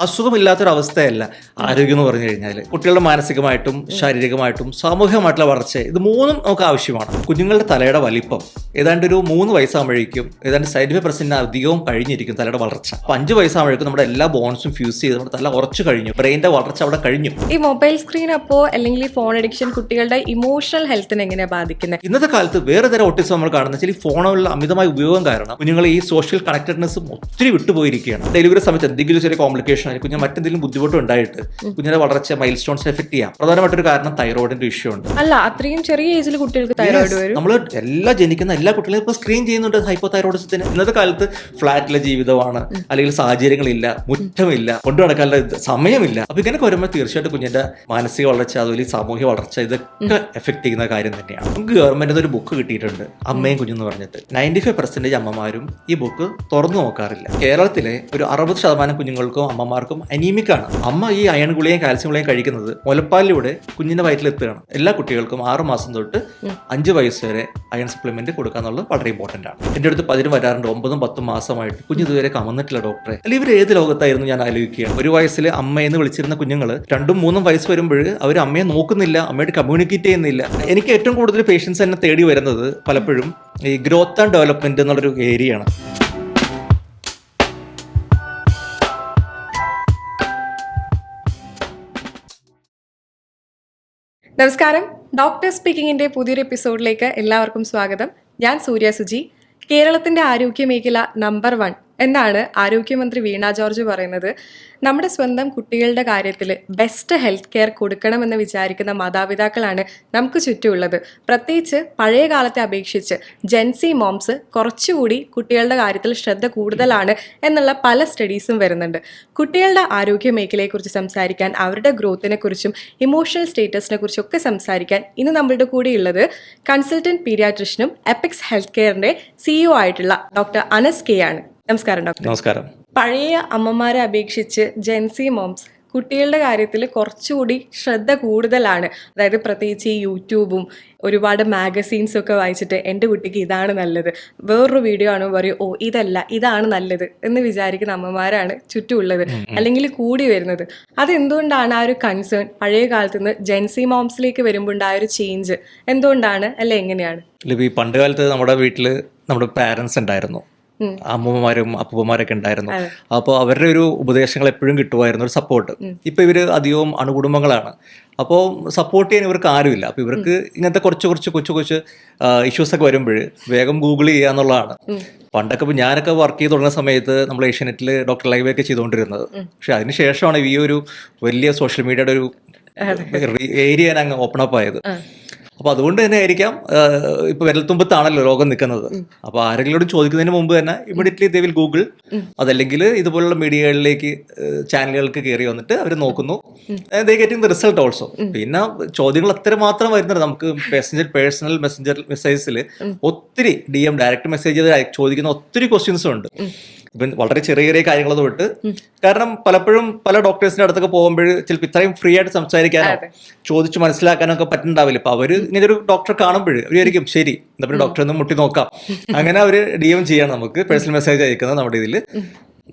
അസുഖമില്ലാത്തൊരവസ്ഥയല്ല ആരോഗ്യം എന്ന് പറഞ്ഞു കഴിഞ്ഞാൽ. കുട്ടികളുടെ മാനസികമായിട്ടും ശാരീരികമായിട്ടും സാമൂഹികമായിട്ടുള്ള വളർച്ച, ഇത് മൂന്നും നമുക്ക് ആവശ്യമാണ്. കുഞ്ഞുങ്ങളുടെ തലയുടെ വലിപ്പം ഏതാണ്ട് ഒരു 3 വയസ്സാകുമ്പോഴേക്കും ഏതാണ്ട് 75% അധികവും കഴിഞ്ഞിരിക്കും തലയുടെ വളർച്ച. 5 വയസ്സാകുമ്പോഴേക്കും നമ്മുടെ എല്ലാ ബോൺസും ഫ്യൂസ് ചെയ്ത് നമ്മുടെ തല ഉറച്ചു കഴിഞ്ഞു, ബ്രെയിൻ്റെ വളർച്ച അവിടെ കഴിഞ്ഞു. ഈ മൊബൈൽ സ്ക്രീൻ അപ്പോൾ അല്ലെങ്കിൽ ഈ ഫോൺ അഡിക്ഷൻ കുട്ടികളുടെ ഇമോഷണൽ ഹെൽത്തിനെ എങ്ങനെയാണ് ബാധിക്കുന്നത്? ഇന്നത്തെ കാലത്ത് വേറെ തരം ഓട്ടിസം നമ്മൾ കാണുന്ന വെച്ചാൽ ഈ ഫോണുകളുടെ അമിതമായ ഉപയോഗം കാരണം കുഞ്ഞുങ്ങൾ ഈ സോഷ്യൽ കണക്റ്റഡ്നെസ്സും ഒത്തിരി വിട്ടുപോയിരിക്കുകയാണ്. ഡെലിവറി സമയത്ത് എന്തെങ്കിലും ചെറിയ കോംപ്ലിക്കേഷൻ ആയി കുഞ്ഞ് മറ്റെന്തെങ്കിലും ബുദ്ധിമുട്ട് ഉണ്ടായിട്ട് കുഞ്ഞിന്റെ വളർച്ച മൈൽ സ്റ്റോൺസിനെ എഫക്ട് ചെയ്യാം. പ്രധാനമായിട്ടൊരു കാരണം തൈറോയിഡിന്റെ ഇഷ്യൂ ഉണ്ട്. അല്ല, അത്രയും ചെറിയ ഏജിൽ കുട്ടികൾക്ക് തൈറോയിഡ് വരും. നമ്മൾ ജനിക്കുന്ന എല്ലാ കുട്ടികളും ഇപ്പൊ സ്ക്രീൻ ചെയ്യുന്നുണ്ട് ഹൈപ്പോ തൈറോയിഡിസത്തിന്. ഇന്നത്തെ കാലത്ത് ഫ്ലാറ്റിലെ ജീവിതമാണ്, അല്ലെങ്കിൽ സാഹചര്യങ്ങളില്ല, മുറ്റമില്ല, കൊണ്ടു നടക്കാനുള്ള സമയമില്ല. അപ്പൊ ഇങ്ങനെയൊക്കെ വരുമ്പോൾ തീർച്ചയായിട്ടും കുഞ്ഞിന്റെ മാനസിക വളർച്ച അതുപോലെ സാമൂഹിക വളർച്ച ഇതൊക്കെ എഫക്ട് ചെയ്യുന്ന കാര്യം തന്നെയാണ്. നമുക്ക് ഗവൺമെന്റിന് ഒരു ബുക്ക് കിട്ടിയിട്ടുണ്ട്, അമ്മയും കുഞ്ഞെന്ന് പറഞ്ഞിട്ട്. 95% അമ്മമാരും ഈ ബുക്ക് തുറന്നു നോക്കാറില്ല. കേരളത്തിലെ ഒരു 60% കുഞ്ഞുങ്ങൾക്കും അമ്മമാർക്കും അനീമിക്കാണ്. അമ്മ ഈ അയൺ ഗുളികയും കാൽസ്യം ഗുളികയും കഴിക്കുന്നത് മുലപ്പാലിലൂടെ കുഞ്ഞിന്റെ വയറ്റിലെത്തുകയാണ്. എല്ലാ കുട്ടികൾക്കും 6 മാസം തൊട്ട് 5 വയസ്സ് വരെ അയൺ സപ്ലിമെന്റ് കൊടുക്കാന്നുള്ളത് വളരെ ഇമ്പോർട്ടന്റ് ആണ്. എന്റെ അടുത്ത് 10 വരാറുണ്ട്, 9, 10 മാസമായിട്ട് കുഞ്ഞ് ഇതുവരെ കമന്നിട്ടില്ല ഡോക്ടറെ. അല്ലെങ്കിൽ ഇവർ ഏത് ലോകത്തായിരുന്നു ഞാൻ ആലോചിക്കുകയാണ്. 1 വയസ്സിൽ അമ്മയെന്ന് വിളിച്ചിരുന്ന കുഞ്ഞുങ്ങൾ 2, 3 വയസ്സ് വരുമ്പോൾ അവർ അമ്മയെ നോക്കുന്നില്ല, അമ്മയോട് കമ്മ്യൂണിക്കേറ്റ് ചെയ്യുന്നില്ല. എനിക്ക് ഏറ്റവും കൂടുതൽ പേഷ്യൻസ് എന്നെ തേടി വരുന്നത് പലപ്പോഴും ഈ ഗ്രോത്ത് ആൻഡ് ഡെവലപ്മെന്റ് എന്നുള്ളൊരു ഏരിയയാണ്. നമസ്കാരം, ഡോക്ടർ സ്പീക്കിങ്ങിന്റെ പുതിയൊരു എപ്പിസോഡിലേക്ക് എല്ലാവർക്കും സ്വാഗതം. ഞാൻ സൂര്യ സുജി. കേരളത്തിന്റെ ആരോഗ്യ മേഖല നമ്പർ 1 എന്നാണ് ആരോഗ്യമന്ത്രി വീണ ജോർജ് പറയുന്നത്. നമ്മുടെ സ്വന്തം കുട്ടികളുടെ കാര്യത്തിൽ ബെസ്റ്റ് ഹെൽത്ത് കെയർ കൊടുക്കണമെന്ന് വിചാരിക്കുന്ന മാതാപിതാക്കളാണ് നമുക്ക് ചുറ്റുമുള്ളത്. പ്രത്യേകിച്ച് പഴയ കാലത്തെ അപേക്ഷിച്ച് ജെൻസി മോംസ് കുറച്ചുകൂടി കുട്ടികളുടെ കാര്യത്തിൽ ശ്രദ്ധ കൂടുതലാണ് എന്നുള്ള പല സ്റ്റഡീസും വരുന്നുണ്ട്. കുട്ടികളുടെ ആരോഗ്യ മേഖലയെക്കുറിച്ച് സംസാരിക്കാൻ, അവരുടെ ഗ്രോത്തിനെ കുറിച്ചും ഇമോഷണൽ സ്റ്റേറ്റസിനെ കുറിച്ചും ഒക്കെ സംസാരിക്കാൻ ഇന്ന് നമ്മളുടെ കൂടെ ഉള്ളത് കൺസൾട്ടന്റ് പീഡിയാട്രിഷ്യനും എപ്പിക്സ് ഹെൽത്ത് കെയറിന്റെ CEO ആയിട്ടുള്ള ഡോക്ടർ അനസ് കെ ആണ്. നമസ്കാരം ഡോക്ടർ. നമസ്കാരം. പഴയ അമ്മമാരെ അപേക്ഷിച്ച് ജെൻസി മോംസ് കുട്ടികളുടെ കാര്യത്തിൽ കുറച്ചുകൂടി ശ്രദ്ധ കൂടുതലാണ്. അതായത് പ്രത്യേകിച്ച് ഈ യൂട്യൂബും ഒരുപാട് മാഗസീൻസും ഒക്കെ വായിച്ചിട്ട് എൻ്റെ കുട്ടിക്ക് ഇതാണ് നല്ലത്, വേറൊരു വീഡിയോ ആണ് പറയും, ഓ ഇതല്ല ഇതാണ് നല്ലത് എന്ന് വിചാരിക്കുന്ന അമ്മമാരാണ് ചുറ്റുമുള്ളത്, അല്ലെങ്കിൽ കൂടി വരുന്നത്. അതെന്തുകൊണ്ടാണ് ആ ഒരു കൺസേൺ പഴയ കാലത്ത് നിന്ന് ജെൻസി മോംസിലേക്ക് വരുമ്പോൾ ഉണ്ടായ ഒരു ചേഞ്ച് എന്തുകൊണ്ടാണ്, അല്ലെ എങ്ങനെയാണ്? ഈ പണ്ട് കാലത്ത് നമ്മുടെ വീട്ടിൽ നമ്മുടെ പാരൻസ് ഉണ്ടായിരുന്നു, അമ്മൂമ്മമാരും അപ്പൂപ്പന്മാരൊക്കെ ഉണ്ടായിരുന്നു. അപ്പോൾ അവരുടെ ഒരു ഉപദേശങ്ങൾ എപ്പോഴും കിട്ടുമായിരുന്നു, ഒരു സപ്പോർട്ട്. ഇപ്പൊ ഇവര് അധികവും അണുകുടുംബങ്ങളാണ്, അപ്പോൾ സപ്പോർട്ട് ചെയ്യാൻ ഇവർക്ക് ആരുമില്ല. അപ്പോൾ ഇവർക്ക് ഇങ്ങനത്തെ കുറച്ച് കൊച്ചു ഇഷ്യൂസ് ഒക്കെ വരുമ്പോൾ വേഗം ഗൂഗിൾ ചെയ്യുക എന്നുള്ളതാണ്. പണ്ടൊക്കെ ഇപ്പോൾ ഞാനൊക്കെ വർക്ക് ചെയ്ത് തുടങ്ങുന്ന സമയത്ത് നമ്മൾ ഏഷ്യാനെറ്റിൽ ഡോക്ടർ ലൈവ് ഒക്കെ ചെയ്തുകൊണ്ടിരുന്നത്. പക്ഷെ അതിന് ശേഷമാണ് ഈ ഒരു വലിയ സോഷ്യൽ മീഡിയയുടെ ഒരു ഏരിയ അങ്ങ് ഓപ്പൺ അപ്പ് ആയത്. അപ്പോൾ അതുകൊണ്ട് തന്നെ ആയിരിക്കാം ഇപ്പോൾ വിരൽത്തുമ്പത്താണല്ലോ ലോകം നിൽക്കുന്നത്. അപ്പോൾ ആരെങ്കിലും ചോദിക്കുന്നതിന് മുമ്പ് തന്നെ ഇമ്മീഡിയറ്റ്ലി ദേ വിൽ ഗൂഗിൾ, അതല്ലെങ്കിൽ ഇതുപോലുള്ള മീഡിയകളിലേക്ക് ചാനലുകൾക്ക് കയറി വന്നിട്ട് അവർ നോക്കുന്നു, ദേ ഗെറ്റിംഗ് ദ റിസൾട്ട് ഓൾസോ. പിന്നെ ചോദ്യങ്ങൾ അത്ര മാത്രം വരുന്നത് നമുക്ക് പേഴ്സണൽ മെസ്സേജസിൽ ഒത്തിരി DM ഡയറക്റ്റ് മെസ്സേജ് ചോദിക്കുന്ന ഒത്തിരി ക്വസ്റ്റ്യൻസും ഉണ്ട്. ഇപ്പം വളരെ ചെറിയ കാര്യങ്ങൾ തൊട്ട്, കാരണം പലപ്പോഴും പല ഡോക്ടേഴ്സിന്റെ അടുത്തൊക്കെ പോകുമ്പോൾ ചിലപ്പോൾ ഇത്രയും ഫ്രീ ആയിട്ട് സംസാരിക്കാനോ ചോദിച്ചു മനസ്സിലാക്കാനോ ഒക്കെ പറ്റുന്നുണ്ടാവില്ല. അപ്പൊ അവര് ഇങ്ങനെ ഒരു ഡോക്ടറെ കാണുമ്പോൾ അവരായിരിക്കും ശരി നമ്മുടെ ഡോക്ടറെ ഒന്ന് മുട്ടി നോക്കാം, അങ്ങനെ അവര് DM ചെയ്യാണ് നമുക്ക് പേഴ്സണൽ മെസ്സേജ് അയക്കുന്നത്. നമ്മുടെ ഇതിൽ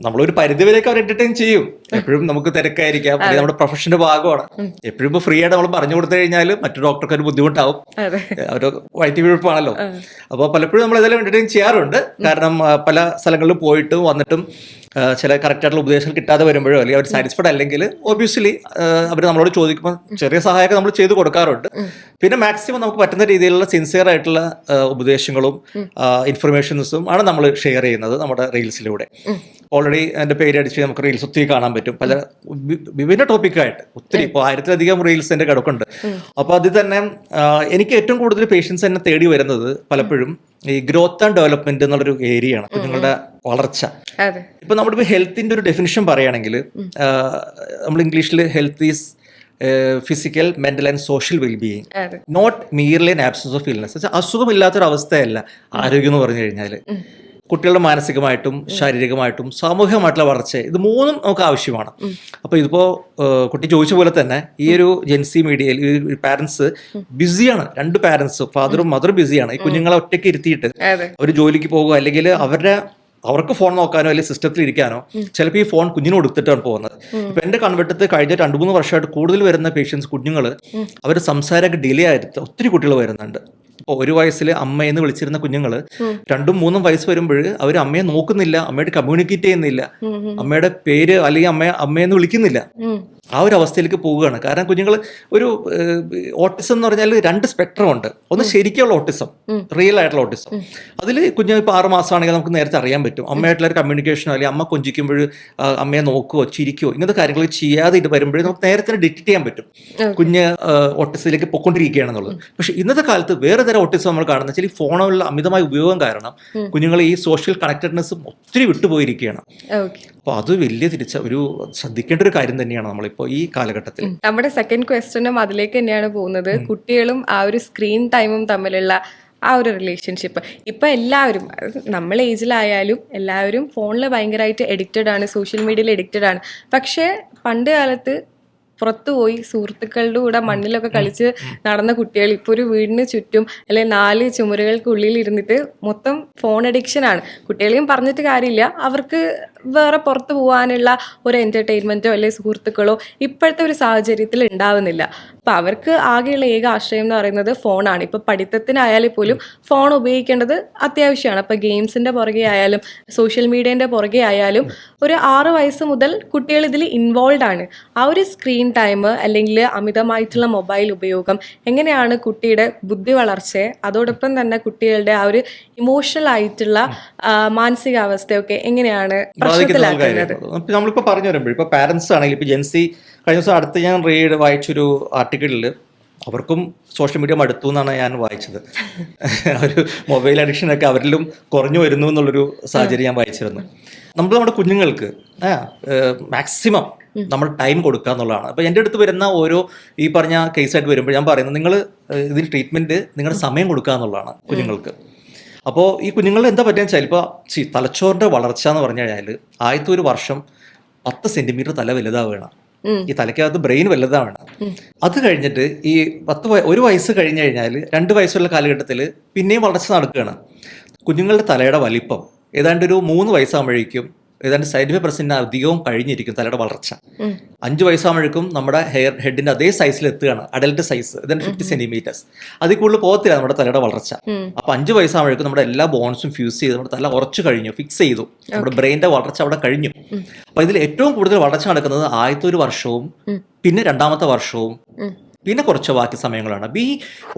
നമ്മളൊരു പരിധിവരെയൊക്കെ അവർ എന്റർടൈൻ ചെയ്യും. എപ്പോഴും നമുക്ക് തിരക്കായിരിക്കാം, അല്ലെങ്കിൽ നമ്മുടെ പ്രൊഫഷന്റെ ഭാഗമാണ്. എപ്പോഴും ഇപ്പൊ ഫ്രീ ആയിട്ട് നമ്മൾ പറഞ്ഞു കൊടുത്തു കഴിഞ്ഞാൽ മറ്റു ഡോക്ടർക്ക് ഒരു ബുദ്ധിമുട്ടാവും, അവര് വയറ്റിവീഴ്പ്പാണല്ലോ. അപ്പോൾ പലപ്പോഴും നമ്മൾ ഇതെല്ലാം എന്റർടൈൻ ചെയ്യാറുണ്ട്. കാരണം പല സ്ഥലങ്ങളിലും പോയിട്ടും വന്നിട്ടും ചില കറക്റ്റായിട്ടുള്ള ഉപദേശങ്ങൾ കിട്ടാതെ വരുമ്പോഴോ അല്ലെങ്കിൽ അവർ സാറ്റിസ്ഫൈഡ് അല്ലെങ്കിൽ ഒബ്വിയസ്ലി അവർ നമ്മളോട് ചോദിക്കുമ്പോൾ ചെറിയ സഹായമൊക്കെ നമ്മൾ ചെയ്ത് കൊടുക്കാറുണ്ട്. പിന്നെ മാക്സിമം നമുക്ക് പറ്റുന്ന രീതിയിലുള്ള സിൻസിയർ ആയിട്ടുള്ള ഉപദേശങ്ങളും ഇൻഫർമേഷൻസും ആണ് നമ്മൾ ഷെയർ ചെയ്യുന്നത് നമ്മുടെ റീൽസിലൂടെ. ഓൾറെഡി എൻ്റെ പേര് അടിച്ച് നമുക്ക് റീൽസ് ഒത്തിരി കാണാൻ പറ്റും, പല വിഭിന്ന ടോപ്പിക്കായിട്ട് ഒത്തിരി. ഇപ്പോൾ 1000-ലധികം റീൽസ് എൻ്റെ കിടക്കുന്നുണ്ട്. അപ്പോൾ അതിൽ തന്നെ എനിക്ക് ഏറ്റവും കൂടുതൽ പേഷ്യൻസ് എന്നെ തേടി വരുന്നത് പലപ്പോഴും ഈ ഗ്രോത്ത് ആൻഡ് ഡെവലപ്മെന്റ് എന്നുള്ളൊരു ഏരിയയാണ്, കുഞ്ഞുങ്ങളുടെ വളർച്ച. ഇപ്പൊ നമ്മളിപ്പോ ഹെൽത്തിന്റെ ഒരു ഡെഫിനിഷൻ പറയുകയാണെങ്കിൽ നമ്മൾ ഇംഗ്ലീഷിൽ health is physical, mental and social wellbeing, not merely an absence of illness. അസുഖമില്ലാത്തൊരവസ്ഥയല്ല ആരോഗ്യം എന്ന് പറഞ്ഞു കഴിഞ്ഞാൽ. കുട്ടികളുടെ മാനസികമായിട്ടും ശാരീരികമായിട്ടും സാമൂഹികമായിട്ടുള്ള വളർച്ച, ഇത് മൂന്നും നമുക്ക് ആവശ്യമാണ്. അപ്പോൾ ഇതിപ്പോൾ കുട്ടി ചോദിച്ച പോലെ തന്നെ ഈ ഒരു ജെൻസി മീഡിയയിൽ ഈ പാരൻസ് ബിസിയാണ്, 2 പാരൻസ് ഫാദറും മദറും ബിസിയാണ്. ഈ കുഞ്ഞുങ്ങളെ ഒറ്റയ്ക്ക് ഇരുത്തിയിട്ട് അവർ ജോലിക്ക് പോകുക, അല്ലെങ്കിൽ അവരുടെ അവർക്ക് ഫോൺ നോക്കാനോ അല്ലെങ്കിൽ സിസ്റ്റത്തിൽ ഇരിക്കാനോ ചിലപ്പോൾ ഈ ഫോൺ കുഞ്ഞിന് കൊടുത്തിട്ടാണ് പോകുന്നത്. ഇപ്പൊ എന്റെ കൺവെട്ടത്ത് കഴിഞ്ഞ 2-3 വർഷമായിട്ട് കൂടുതൽ വരുന്ന പേഷ്യൻസ് കുഞ്ഞുങ്ങൾ അവർ സംസാരമൊക്കെ ഡിലേ ആയിട്ട് ഒത്തിരി കുട്ടികൾ വരുന്നുണ്ട്. ഇപ്പോൾ 1 വയസ്സിൽ അമ്മയെന്ന് വിളിച്ചിരുന്ന കുഞ്ഞുങ്ങൾ 2-3 വയസ്സ് വരുമ്പോൾ അവർ അമ്മയെ നോക്കുന്നില്ല, അമ്മയോട് കമ്മ്യൂണിക്കേറ്റ് ചെയ്യുന്നില്ല, അമ്മയുടെ പേര് അല്ലെങ്കിൽ അമ്മയെന്ന് വിളിക്കുന്നില്ല. ആ ഒരു അവസ്ഥയിലേക്ക് പോവുകയാണ്. കാരണം കുഞ്ഞുങ്ങൾ ഒരു ഓട്ടിസം എന്ന് പറഞ്ഞാൽ 2 സ്പെക്ട്രം ഉണ്ട്. ഒന്ന് ശരിക്കുള്ള ഓട്ടിസം, റിയൽ ആയിട്ടുള്ള ഓട്ടിസം. അതിൽ കുഞ്ഞ് ഇപ്പോൾ 6 മാസമാണെങ്കിൽ നമുക്ക് നേരത്തെ അറിയാൻ പറ്റും അമ്മയായിട്ടുള്ള ഒരു കമ്മ്യൂണിക്കേഷനോ അല്ലെങ്കിൽ അമ്മ കൊഞ്ചിക്കുമ്പോൾ അമ്മയെ നോക്കുവോ ചിരിക്കുവോ ഇങ്ങനത്തെ കാര്യങ്ങൾ ചെയ്യാതെ ഇത് വരുമ്പോഴേ നമുക്ക് നേരത്തെ ഡിറ്റക്ട് ചെയ്യാൻ പറ്റും കുഞ്ഞ് ഓട്ടിസത്തിലേക്ക് പൊയ്ക്കൊണ്ടിരിക്കുകയാണെന്നുള്ളത്. പക്ഷെ ഇന്നത്തെ കാലത്ത് വേറെ തരം ഓട്ടിസം നമ്മൾ കാണുന്ന വെച്ചാൽ ഈ ഫോണുകളുടെ അമിതമായ ഉപയോഗം കാരണം കുഞ്ഞുങ്ങൾ ഈ സോഷ്യൽ കണക്റ്റഡ്നെസ്സും ഒത്തിരി വിട്ടുപോയിരിക്കുകയാണ്. അപ്പോൾ അത് വലിയ ഒരു ശ്രദ്ധിക്കേണ്ട ഒരു കാര്യം തന്നെയാണ് നമ്മളിപ്പോൾ ഈ കാലഘട്ടത്തിൽ. നമ്മുടെ സെക്കൻഡ് ക്വസ്റ്റ്യനും അതിലേക്ക് തന്നെയാണ് പോകുന്നത്. കുട്ടികളും ആ ഒരു സ്ക്രീൻ ടൈമും തമ്മിലുള്ള ആ ഒരു റിലേഷൻഷിപ്പ്. ഇപ്പം എല്ലാവരും നമ്മൾ ഏജിലായാലും എല്ലാവരും ഫോണിൽ ഭയങ്കരമായിട്ട് എഡിക്റ്റഡ് ആണ്, സോഷ്യൽ മീഡിയയിൽ എഡിക്റ്റഡ് ആണ്. പക്ഷേ പണ്ട് കാലത്ത് പുറത്തുപോയി സുഹൃത്തുക്കളുടെ കൂടെ മണ്ണിലൊക്കെ കളിച്ച് നടന്ന കുട്ടികൾ ഇപ്പോൾ ഒരു വീടിന് ചുറ്റും അല്ലെങ്കിൽ 4 ചുമരുകൾക്കുള്ളിൽ ഇരുന്നിട്ട് മൊത്തം ഫോൺ അഡിക്ഷനാണ്. കുട്ടികളെയും പറഞ്ഞിട്ട് കാര്യമില്ല, അവർക്ക് വേറെ പുറത്ത് പോകാനുള്ള ഒരു എൻ്റർടൈൻമെൻറ്റോ അല്ലെങ്കിൽ സുഹൃത്തുക്കളോ ഇപ്പോഴത്തെ ഒരു സാഹചര്യത്തിൽ ഉണ്ടാവുന്നില്ല. അപ്പം അവർക്ക് ആകെയുള്ള ഏക ആശ്രയം എന്ന് പറയുന്നത് ഫോണാണ്. ഇപ്പോൾ പഠിത്തത്തിനായാലും പോലും ഫോൺ ഉപയോഗിക്കേണ്ടത് അത്യാവശ്യമാണ്. അപ്പോൾ ഗെയിംസിൻ്റെ പുറകെ ആയാലും സോഷ്യൽ മീഡിയേൻ്റെ പുറകെ ആയാലും ഒരു 6 വയസ്സ് മുതൽ കുട്ടികൾ ഇതിൽ ഇൻവോൾവ് ആണ്. ആ ഒരു സ്ക്രീൻ ടൈം അല്ലെങ്കിൽ അമിതമായിട്ടുള്ള മൊബൈൽ ഉപയോഗം എങ്ങനെയാണ് കുട്ടിയുടെ ബുദ്ധി വളർച്ചയെ അതോടൊപ്പം തന്നെ കുട്ടികളുടെ ആ ഒരു ഇമോഷണൽ ആയിട്ടുള്ള മാനസികാവസ്ഥയൊക്കെ എങ്ങനെയാണ് പ്രശ്നത്തിലാക്കുന്നത്? നമ്മളിപ്പോൾ പറഞ്ഞു വരുമ്പോൾ ഇപ്പോൾ പാരൻസ് ആണെങ്കിൽ ഇപ്പോൾ ജെൻസി കഴിഞ്ഞ ദിവസം അടുത്ത് ഞാൻ വായിച്ചൊരു ആർട്ടിക്കിളിൽ അവർക്കും സോഷ്യൽ മീഡിയ മടുത്തു എന്നാണ് ഞാൻ വായിച്ചത്. ഒരു മൊബൈൽ അഡിക്ഷനൊക്കെ അവരിലും കുറഞ്ഞു വരുന്നു എന്നുള്ളൊരു സാഹചര്യം ഞാൻ വായിച്ചിരുന്നു. നമ്മുടെ കുഞ്ഞുങ്ങൾക്ക് മാക്സിമം നമ്മൾ ടൈം കൊടുക്കുക എന്നുള്ളതാണ്. അപ്പോൾ എൻ്റെ അടുത്ത് വരുന്ന ഓരോ ഈ പറഞ്ഞ കേസായിട്ട് വരുമ്പോൾ ഞാൻ പറയുന്നത് നിങ്ങൾ ഇതിന് ട്രീറ്റ്മെൻറ്റ് നിങ്ങളുടെ സമയം കൊടുക്കുക എന്നുള്ളതാണ് കുഞ്ഞുങ്ങൾക്ക്. അപ്പോൾ ഈ കുഞ്ഞുങ്ങൾ എന്താ പറ്റുക വെച്ചാൽ ഇപ്പോൾ തലച്ചോറിൻ്റെ വളർച്ച എന്ന് പറഞ്ഞു കഴിഞ്ഞാൽ ആദ്യത്തെ ഒരു വർഷം 10 സെൻറ്റിമീറ്റർ തല വലുതാവുകയാണ്. ഈ തലയ്ക്കകത്ത് ബ്രെയിൻ വലുതാണ്. അത് കഴിഞ്ഞിട്ട് ഈ 1 വയസ്സ് കഴിഞ്ഞ് കഴിഞ്ഞാൽ 2 വയസ്സുള്ള കാലഘട്ടത്തിൽ പിന്നെയും വളർച്ച നടക്കുകയാണ്. കുഞ്ഞുങ്ങളുടെ തലയുടെ വലിപ്പം ഏതാണ്ട് ഒരു 3 വയസ്സാകുമ്പോഴേക്കും ഏതാണ്ട് 75% അധികവും കഴിഞ്ഞിരിക്കും തലയുടെ വളർച്ച. 5 വയസ്സാകുമ്പോഴേക്കും നമ്മുടെ ഹെഡിന്റെ അതേ സൈസിൽ എത്തുകയാണ്, അഡൽട്ട് സൈസ് ഏതാണ്ട് 50 സെന്റിമീറ്റേഴ്സ്. അതിൽ കൂടുതൽ പോകത്തില്ല നമ്മുടെ തലയുടെ വളർച്ച. അപ്പൊ 5 വയസ്സാകുമ്പോഴേക്കും നമ്മുടെ എല്ലാ ബോൺസും ഫ്യൂസ് ചെയ്ത് നമ്മുടെ തല ഉറച്ചു കഴിഞ്ഞു, ഫിക്സ് ചെയ്തു, നമ്മുടെ ബ്രെയിനിന്റെ വളർച്ച അവിടെ കഴിഞ്ഞു. അപ്പൊ ഇതിൽ ഏറ്റവും കൂടുതൽ വളർച്ച നടക്കുന്നത് ആദ്യത്തെ ഒരു വർഷവും പിന്നെ 2ാമത്തെ വർഷവും പിന്നെ കുറച്ച് ബാക്കി സമയങ്ങളാണ്. അപ്പൊ ഈ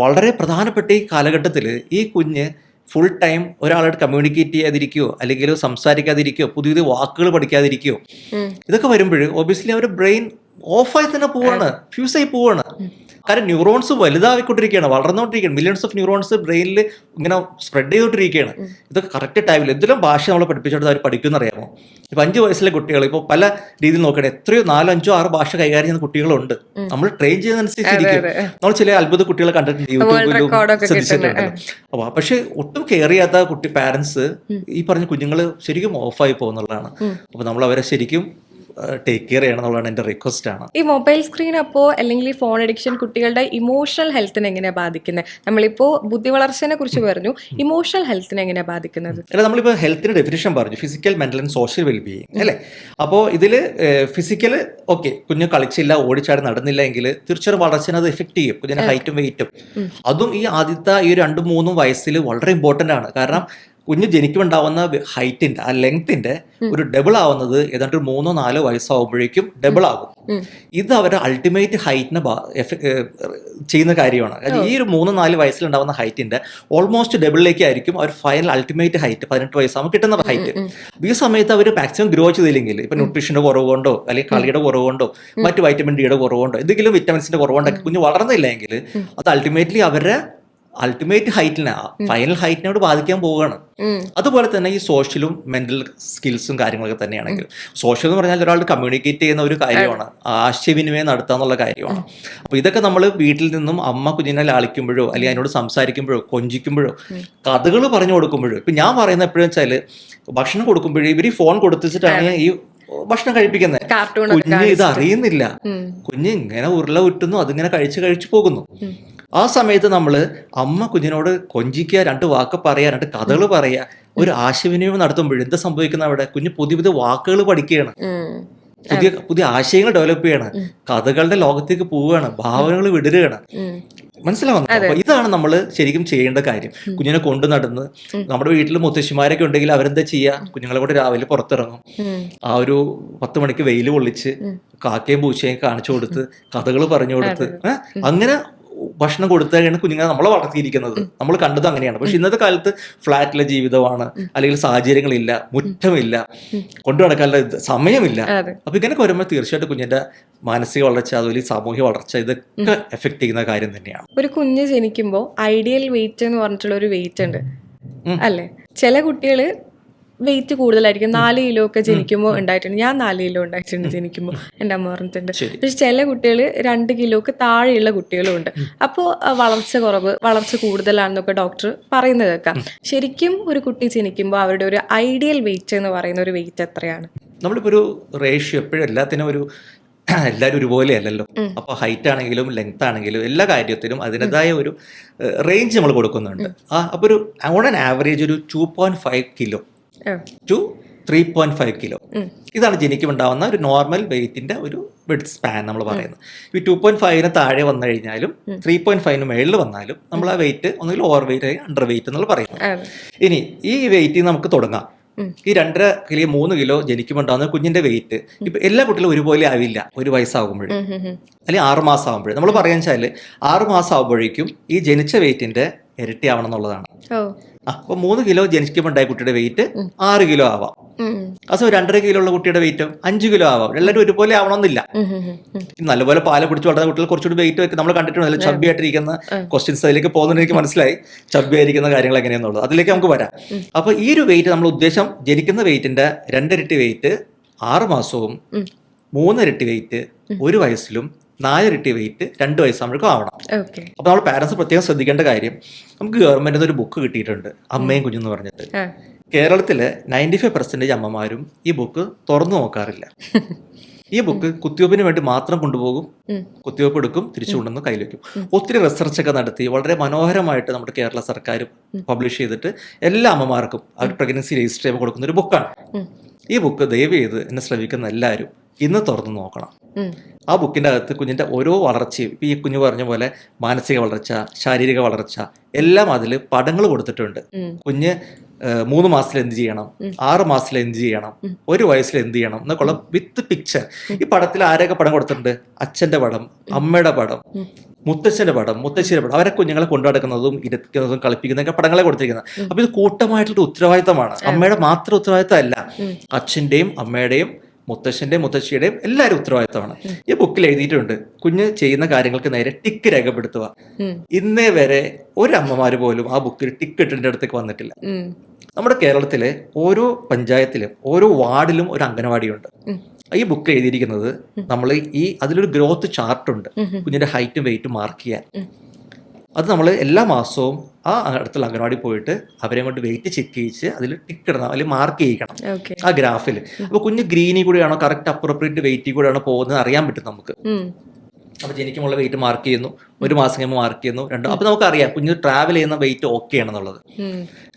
വളരെ പ്രധാനപ്പെട്ട ഈ കാലഘട്ടത്തിൽ ഈ കുഞ്ഞ് ഫുൾ ടൈം ഒരാളോട് കമ്മ്യൂണിക്കേറ്റ് ചെയ്യാതിരിക്കുകയോ അല്ലെങ്കിൽ സംസാരിക്കാതിരിക്കുകയോ പുതിയ വാക്കുകൾ പഠിക്കാതിരിക്കുകയോ ഇതൊക്കെ വരുമ്പോൾ ഒബിയസ്ലി അവരുടെ ബ്രെയിൻ ഓഫായി തന്നെ പോവാണ്, ഫ്യൂസായി പോവാണ്. കാരണം ന്യൂറോൺസ് വലുതായിക്കൊണ്ടിരിക്കുകയാണ്, വളർന്നുകൊണ്ടിരിക്കുകയാണ്. മില്യൺസ് ഓഫ് ന്യൂറോൺസ് ബ്രെയിനിൽ ഇങ്ങനെ സ്പ്രെഡ് ചെയ്തുകൊണ്ടിരിക്കുകയാണ്. ഇതൊക്കെ കറക്റ്റ് ടൈമിൽ എന്തെങ്കിലും ഭാഷ നമ്മൾ പഠിപ്പിച്ചിട്ട് അവർ പഠിക്കുമെന്ന് അറിയാമോ? ഇപ്പം 5 വയസ്സിലെ കുട്ടികൾ ഇപ്പോൾ പല രീതിയിൽ നോക്കണേ എത്രയോ 4, 5, 6 ഭാഷ കൈകാര്യം ചെയ്യുന്ന കുട്ടികളുണ്ട്. നമ്മൾ ട്രെയിൻ ചെയ്യുന്നതനുസരിച്ചിരിക്കും. നമ്മൾ ചില അത്ഭുത കുട്ടികളെ കണ്ടിട്ടുണ്ട്, യൂട്യൂബിലും ശ്രദ്ധിച്ചിട്ടുണ്ടല്ലോ. അപ്പോൾ പക്ഷെ ഒട്ടും കെയർ ചെയ്യാത്ത പാരൻസ് ഈ പറഞ്ഞ കുഞ്ഞുങ്ങൾ ശരിക്കും ഓഫായി പോകുന്നുള്ളതാണ്. അപ്പോൾ നമ്മൾ അവരെ ശരിക്കും ടേക്ക് കെയർ ചെയ്യണം എന്നുള്ളതാണ് എൻ്റെ റിക്വസ്റ്റ് ആണ്. ഈ മൊബൈൽ സ്ക്രീൻ അപ്പോൾ അല്ലെങ്കിൽ ഈ ഫോൺ അഡിക്ഷൻ കുട്ടികളുടെ ഇമോഷണൽ ഹെൽത്തിനെ എങ്ങനെയാണ് ബാധിക്കുന്നത്? നമ്മളിപ്പോൾ ബുദ്ധി വളർച്ചയെ കുറിച്ച് പറഞ്ഞു, ഇമോഷണൽ ഹെൽത്തിനെ എങ്ങനെയാണ് ബാധിക്കുന്നത്? അല്ല, നമ്മളിപ്പോൾ ഹെൽത്തിന്റെ ഡെഫിനിഷൻ പറഞ്ഞു, physical, mental and social wellbeing അല്ലേ? അപ്പോൾ ഇതിൽ ഫിസിക്കൽ ഓക്കെ, കുഞ്ഞ് കളിച്ചില്ല, ഓടിച്ചാടി നടന്നില്ല എങ്കിൽ തീർച്ചയായും വളർച്ചനെ അത് എഫക്ട് ചെയ്യും, കുഞ്ഞിന്റെ ഹൈറ്റും വെയിറ്റും. അതും ഈ ആദ്യത്തെ ഈ 2-3 വയസ്സിൽ വളരെ ഇമ്പോർട്ടൻ്റ് ആണ്. കാരണം കുഞ്ഞ് ജനിക്കുമുണ്ടാവുന്ന ഹൈറ്റിന്റെ ആ ലെങ്ത്തിന്റെ ഒരു ഡബിൾ ആവുന്നത് ഏതാണ്ട് 3-4 വയസ്സാവുമ്പോഴേക്കും ഡബിൾ ആകും. ഇത് അവരുടെ അൾട്ടിമേറ്റ് ഹൈറ്റിനെ ചെയ്യുന്ന കാര്യമാണ്. ഈ ഒരു 3-4 വയസ്സിലുണ്ടാവുന്ന ഹൈറ്റിന്റെ ഓൾമോസ്റ്റ് ഡബിളിലേക്ക് ആയിരിക്കും അവർ ഫൈനൽ അൾട്ടിമേറ്റ് ഹൈറ്റ് 18 വയസ്സാകുമ്പോൾ കിട്ടുന്ന ഹൈറ്റ്. ഈ സമയത്ത് അവർ മാക്സിമം ഗ്രോ ചെയ്തില്ലെങ്കിൽ ഇപ്പൊ ന്യൂട്രീഷന്റെ കുറവ് കൊണ്ടോ അല്ലെങ്കിൽ കളിയുടെ കുറവ് കൊണ്ടോ മറ്റു വൈറ്റമിൻ ഡിയുടെ കുറവ് കൊണ്ടോ എന്തെങ്കിലും വിറ്റമിൻസിന്റെ കുറവുകൊണ്ടൊക്കെ കുഞ്ഞ് വളർന്നില്ലെങ്കിൽ അത് അൾട്ടിമേറ്റ്ലി അവരുടെ അൾട്ടിമേറ്റ് ഹൈറ്റിനെ ഫൈനൽ ഹൈറ്റിനോട് ബാധിക്കാൻ പോവുകയാണ്. അതുപോലെ തന്നെ ഈ സോഷ്യലും മെന്റൽ സ്കിൽസും കാര്യങ്ങളൊക്കെ തന്നെയാണെങ്കിൽ സോഷ്യൽ എന്ന് പറഞ്ഞാൽ ഒരാൾ കമ്മ്യൂണിക്കേറ്റ് ചെയ്യുന്ന ഒരു കാര്യമാണ്, ആശയവിനിമയം നടത്തുക എന്നുള്ള കാര്യമാണ്. അപ്പോൾ ഇതൊക്കെ നമ്മൾ വീട്ടിൽ നിന്നും അമ്മ കുഞ്ഞിനെ ലാളിക്കുമ്പോഴോ അല്ലെങ്കിൽ അതിനോട് സംസാരിക്കുമ്പോഴോ കൊഞ്ചിക്കുമ്പോഴോ കഥകൾ പറഞ്ഞു കൊടുക്കുമ്പോഴോ, ഇപ്പം ഞാൻ പറയുന്നത് എപ്പോഴും വെച്ചാൽ ഭക്ഷണം കൊടുക്കുമ്പോഴേ ഇവർ ഈ ഫോൺ കൊടുത്തിട്ടാണ് ഈ ഭക്ഷണം കഴിപ്പിക്കുന്നത്. കുഞ്ഞ് ഇത് അറിയുന്നില്ല, കുഞ്ഞ് ഇങ്ങനെ ഉരുള വിട്ടുന്നു, അതിങ്ങനെ കഴിച്ചു പോകുന്നു. ആ സമയത്ത് നമ്മൾ അമ്മ കുഞ്ഞിനോട് കൊഞ്ചിക്കുക, 2 വാക്ക് പറയുക, 2 കഥകൾ പറയുക, ഒരു ആശയവിനിമയം നടത്തുമ്പോഴും എന്താ സംഭവിക്കുന്ന അവിടെ? കുഞ്ഞ് പുതിയ പുതിയ വാക്കുകൾ പഠിക്കുകയാണ്, പുതിയ പുതിയ ആശയങ്ങൾ ഡെവലപ്പ് ചെയ്യണം, കഥകളുടെ ലോകത്തേക്ക് പോവുകയാണ്, ഭാവനകൾ വിടരുകയാണ്. മനസ്സിലാവുന്നു? അപ്പൊ ഇതാണ് നമ്മൾ ശരിക്കും ചെയ്യേണ്ട കാര്യം. കുഞ്ഞിനെ കൊണ്ടു നടന്ന്, നമ്മുടെ വീട്ടിൽ മുത്തശ്ശിമാരൊക്കെ ഉണ്ടെങ്കിൽ അവരെന്താ ചെയ്യുക? കുഞ്ഞുങ്ങളെ കൂടെ രാവിലെ പുറത്തിറങ്ങും, ആ ഒരു 10 മണിക്ക് വെയിൽ കൊള്ളിച്ച് കാക്കയും പൂച്ചയും കാണിച്ചു കൊടുത്ത് കഥകൾ പറഞ്ഞു കൊടുത്ത് അങ്ങനെ ഭക്ഷണം കൊടുത്താണ് കുഞ്ഞുങ്ങളെ നമ്മളെ വളർത്തിയിരിക്കുന്നത്. നമ്മൾ കണ്ടത് അങ്ങനെയാണ്. പക്ഷെ ഇന്നത്തെ കാലത്ത് ഫ്ലാറ്റിലെ ജീവിതമാണ്, അല്ലെങ്കിൽ സാഹചര്യങ്ങളില്ല, മുറ്റമില്ല, കൊണ്ടു നടക്കാനുള്ള സമയമില്ല. അപ്പൊ ഇങ്ങനെയൊക്കെ വരുമ്പോൾ തീർച്ചയായിട്ടും കുഞ്ഞിന്റെ മാനസിക വളർച്ച, അതുപോലെ സാമൂഹിക വളർച്ച, ഇതൊക്കെ എഫക്ട് ചെയ്യുന്ന കാര്യം തന്നെയാണ്. ഒരു കുഞ്ഞ് ജനിക്കുമ്പോൾ ഐഡിയൽ വെയിറ്റ് എന്ന് പറഞ്ഞിട്ടുള്ള ഒരു വെയിറ്റ് ഉണ്ട് അല്ലേ? ചില കുട്ടികള് വെയിറ്റ് കൂടുതലായിരിക്കും. 4 കിലോ ഒക്കെ ജനിക്കുമ്പോൾ ഉണ്ടായിട്ടുണ്ട്. ഞാൻ 4 കിലോ ഉണ്ടായിട്ടുണ്ട് ജനിക്കുമ്പോൾ, എൻ്റെ അമ്മ പറഞ്ഞിട്ടുണ്ട്. പക്ഷെ ചില കുട്ടികൾ 2 കിലോക്ക് താഴെയുള്ള കുട്ടികളും ഉണ്ട്. അപ്പോൾ വളർച്ച കുറവ്, വളർച്ച കൂടുതലാണെന്നൊക്കെ ഡോക്ടർ പറയുന്നത് കേൾക്കാം. ശരിക്കും ഒരു കുട്ടി ജനിക്കുമ്പോൾ അവരുടെ ഒരു ഐഡിയൽ വെയിറ്റ് എന്ന് പറയുന്ന ഒരു വെയിറ്റ് എത്രയാണ്? നമ്മളിപ്പോൾ ഒരു റേഷ്യോ എപ്പോഴും എല്ലാത്തിനും എല്ലാവരും ഒരുപോലെ അല്ലല്ലോ. അപ്പൊ ഹൈറ്റ് ആണെങ്കിലും ലെങ്ത് ആണെങ്കിലും എല്ലാ കാര്യത്തിനും അതിൻ്റെതായ ഒരു റേഞ്ച് നമ്മൾ കൊടുക്കുന്നുണ്ട്. അപ്പൊ ഒരു ഓൺ ആൻ ആവറേജ് ഒരു 2.5 കിലോ ടു 3.5 കിലോ ഇതാണ് ജനിക്കുമുണ്ടാവുന്ന ഒരു നോർമൽ വെയിറ്റിന്റെ ഒരു വിഡ്ത് സ്പാൻ നമ്മൾ പറയുന്നത്. ഈ 2.5 താഴെ വന്നു കഴിഞ്ഞാലും 3.5 മേളിൽ വന്നാലും നമ്മൾ ആ വെയിറ്റ് ഒന്നുകിൽ ഓവർ വെയിറ്റ് അല്ലെങ്കിൽ അണ്ടർ വെയിറ്റ് എന്നുള്ള പറയുന്നത്. ഇനി ഈ വെയിറ്റ് നമുക്ക് തുടങ്ങാം. ഈ 2.5 കിലോ 3 കിലോ ജനിക്കുമ്പോണ്ടാവുന്ന കുഞ്ഞിന്റെ വെയിറ്റ് ഇപ്പൊ എല്ലാ കുട്ടികളും ഒരുപോലെ ആവില്ല. 1 വയസ്സാകുമ്പോഴും അല്ലെങ്കിൽ 6 മാസം ആകുമ്പോഴും നമ്മൾ പറയാന്ന് വെച്ചാല് 6 മാസം ആകുമ്പോഴേക്കും ഈ ജനിച്ച വെയിറ്റിന്റെ ഇരട്ടി ആവണം എന്നുള്ളതാണ്. അപ്പൊ 3 കിലോ ജനിക്കുമ്പോണ്ടായ കുട്ടിയുടെ വെയിറ്റ് 6 കിലോ ആവാം. അസോ 2.5 കിലോ ഉള്ള കുട്ടിയുടെ വെയിറ്റ് 5 കിലോ ആവാം. എല്ലാവരും ഒരുപോലെ ആവണമെന്നില്ല. നല്ലപോലെ പാല പിടിച്ച് വളർന്ന കുട്ടികൾ കുറച്ചുകൂടി വെയിറ്റ് വെച്ച് നമ്മൾ കണ്ടിട്ടുണ്ട്. ചബ്ബി ആയിട്ടിരിക്കുന്ന ക്വസ്റ്റ്യൻസ് അതിലേക്ക് പോകുന്നതിന് എനിക്ക് മനസ്സിലായി, ചബ്ബി ആയിരിക്കുന്ന കാര്യങ്ങൾ എങ്ങനെയാന്നുള്ളത്. അതിലേക്ക് നമുക്ക് വരാം. അപ്പൊ ഈ ഒരു വെയിറ്റ് നമ്മൾ ഉദ്ദേശം ജനിക്കുന്ന വെയിറ്റിന്റെ 2 ഇരട്ടി വെയിറ്റ് 6 മാസവും, 3 ഇരട്ടി വെയിറ്റ് 1 വയസ്സിലും, 4 ഇരട്ടി വെയിറ്റ് 2 വയസ്സാകുമ്പോഴേക്കും ആവണം. അപ്പൊ നമ്മൾ പാരന്റ്സ് പ്രത്യേകം ശ്രദ്ധിക്കേണ്ട കാര്യം, നമുക്ക് ഗവൺമെന്റിൽ ഒരു ബുക്ക് കിട്ടിയിട്ടുണ്ട്, അമ്മയും കുഞ്ഞെന്ന് പറഞ്ഞിട്ട്. കേരളത്തിലെ 95% അമ്മമാരും ഈ ബുക്ക് തുറന്നു നോക്കാറില്ല. ഈ ബുക്ക് കുത്തിവയ്പ്പിന് വേണ്ടി മാത്രം കൊണ്ടുപോകും, കുത്തിവയ്പ്പ് എടുക്കും, തിരിച്ചു കൊണ്ടുവന്ന് കയ്യിൽ വെക്കും. ഒത്തിരി റിസർച്ച് ഒക്കെ നടത്തി വളരെ മനോഹരമായിട്ട് നമ്മുടെ കേരള സർക്കാർ പബ്ലിഷ് ചെയ്തിട്ട് എല്ലാ അമ്മമാർക്കും അവർ പ്രഗ്നൻസി രജിസ്റ്റർ ചെയ്യുമ്പോൾ കൊടുക്കുന്ന ഒരു ബുക്കാണ്. ഈ ബുക്ക് ദയവ് ചെയ്ത് എന്നെ ശ്രമിക്കുന്ന എല്ലാവരും ഇന്ന് തുറന്നു നോക്കണം. ആ ബുക്കിൻ്റെ അകത്ത് കുഞ്ഞിൻ്റെ ഓരോ വളർച്ചയും, ഈ കുഞ്ഞു പറഞ്ഞ പോലെ മാനസിക വളർച്ച, ശാരീരിക വളർച്ച എല്ലാം അതിൽ പടങ്ങൾ കൊടുത്തിട്ടുണ്ട്. കുഞ്ഞ് 3 മാസത്തിൽ എന്ത് ചെയ്യണം, 6 മാസത്തിൽ എന്ത് ചെയ്യണം, 1 വയസ്സിൽ എന്ത് ചെയ്യണം എന്നൊക്കെയുള്ള വിത്ത് പിക്ചർ. ഈ പടത്തിൽ ആരൊക്കെ പടം കൊടുത്തിട്ടുണ്ട്? അച്ഛൻ്റെ പടം, അമ്മയുടെ പടം, മുത്തച്ഛൻ്റെ പടം, മുത്തശ്ശിയുടെ പടം, അവരെ കുഞ്ഞുങ്ങളെ കൊണ്ടുനടക്കുന്നതും ഇരുത്തുന്നതും കളിപ്പിക്കുന്നതൊക്കെ പടങ്ങളെ കൊടുത്തിരിക്കുന്നത്. അപ്പൊ ഇത് കൂട്ടമായിട്ടുള്ള ഉത്തരവാദിത്തമാണ്. അമ്മയുടെ മാത്രം ഉത്തരവാദിത്തമല്ല, അച്ഛൻ്റെയും അമ്മയുടെയും മുത്തശ്ശൻ്റെയും മുത്തശ്ശിയുടെയും എല്ലാവരും ഉത്തരവാദിത്തമാണ്. ഈ ബുക്കിൽ എഴുതിയിട്ടുണ്ട്, കുഞ്ഞ് ചെയ്യുന്ന കാര്യങ്ങൾക്ക് നേരെ ടിക്ക് രേഖപ്പെടുത്തുക. ഇന്നേ വരെ ഒരു അമ്മമാര് പോലും ആ ബുക്കിൽ ടിക്ക് ഇട്ടിന്റെ അടുത്തേക്ക് വന്നിട്ടില്ല. നമ്മുടെ കേരളത്തിലെ ഓരോ പഞ്ചായത്തിലും ഓരോ വാർഡിലും ഒരു അംഗനവാടിയുണ്ട്. ഈ ബുക്ക് എഴുതിയിരിക്കുന്നത് നമ്മൾ അതിലൊരു ഗ്രോത്ത് ചാർട്ടുണ്ട്, കുഞ്ഞിന്റെ ഹൈറ്റും വെയിറ്റും മാർക്ക് ചെയ്യാൻ. അത് നമ്മൾ എല്ലാ മാസവും ആ അടുത്തുള്ള അംഗനവാടി പോയിട്ട് അവരെ കൊണ്ട് വെയിറ്റ് ചെക്ക് ചെയ്യിച്ച് അതിൽ ടിക്ക് ഇടണം, അല്ലെങ്കിൽ മാർക്ക് ചെയ്യിക്കണം ആ ഗ്രാഫിൽ. അപ്പൊ കുഞ്ഞ് ഗ്രീനിൽ കൂടെയാണോ കറക്റ്റ് അപ്രോപ്രിയേറ്റ് വെയിറ്റിൽ കൂടെയാണോ പോകുന്നത് അറിയാൻ പറ്റും നമുക്ക്. അപ്പൊ ജനിക്കുമുള്ള വെയിറ്റ് മാർക്ക് ചെയ്യുന്നു, 1 മാസം കഴിയുമ്പോൾ മാർക്ക് ചെയ്യുന്നു, 2. അപ്പൊ നമുക്കറിയാം കുഞ്ഞ് ട്രാവൽ ചെയ്യുന്ന വെയിറ്റ് ഓക്കെ ആണെന്നുള്ളത്.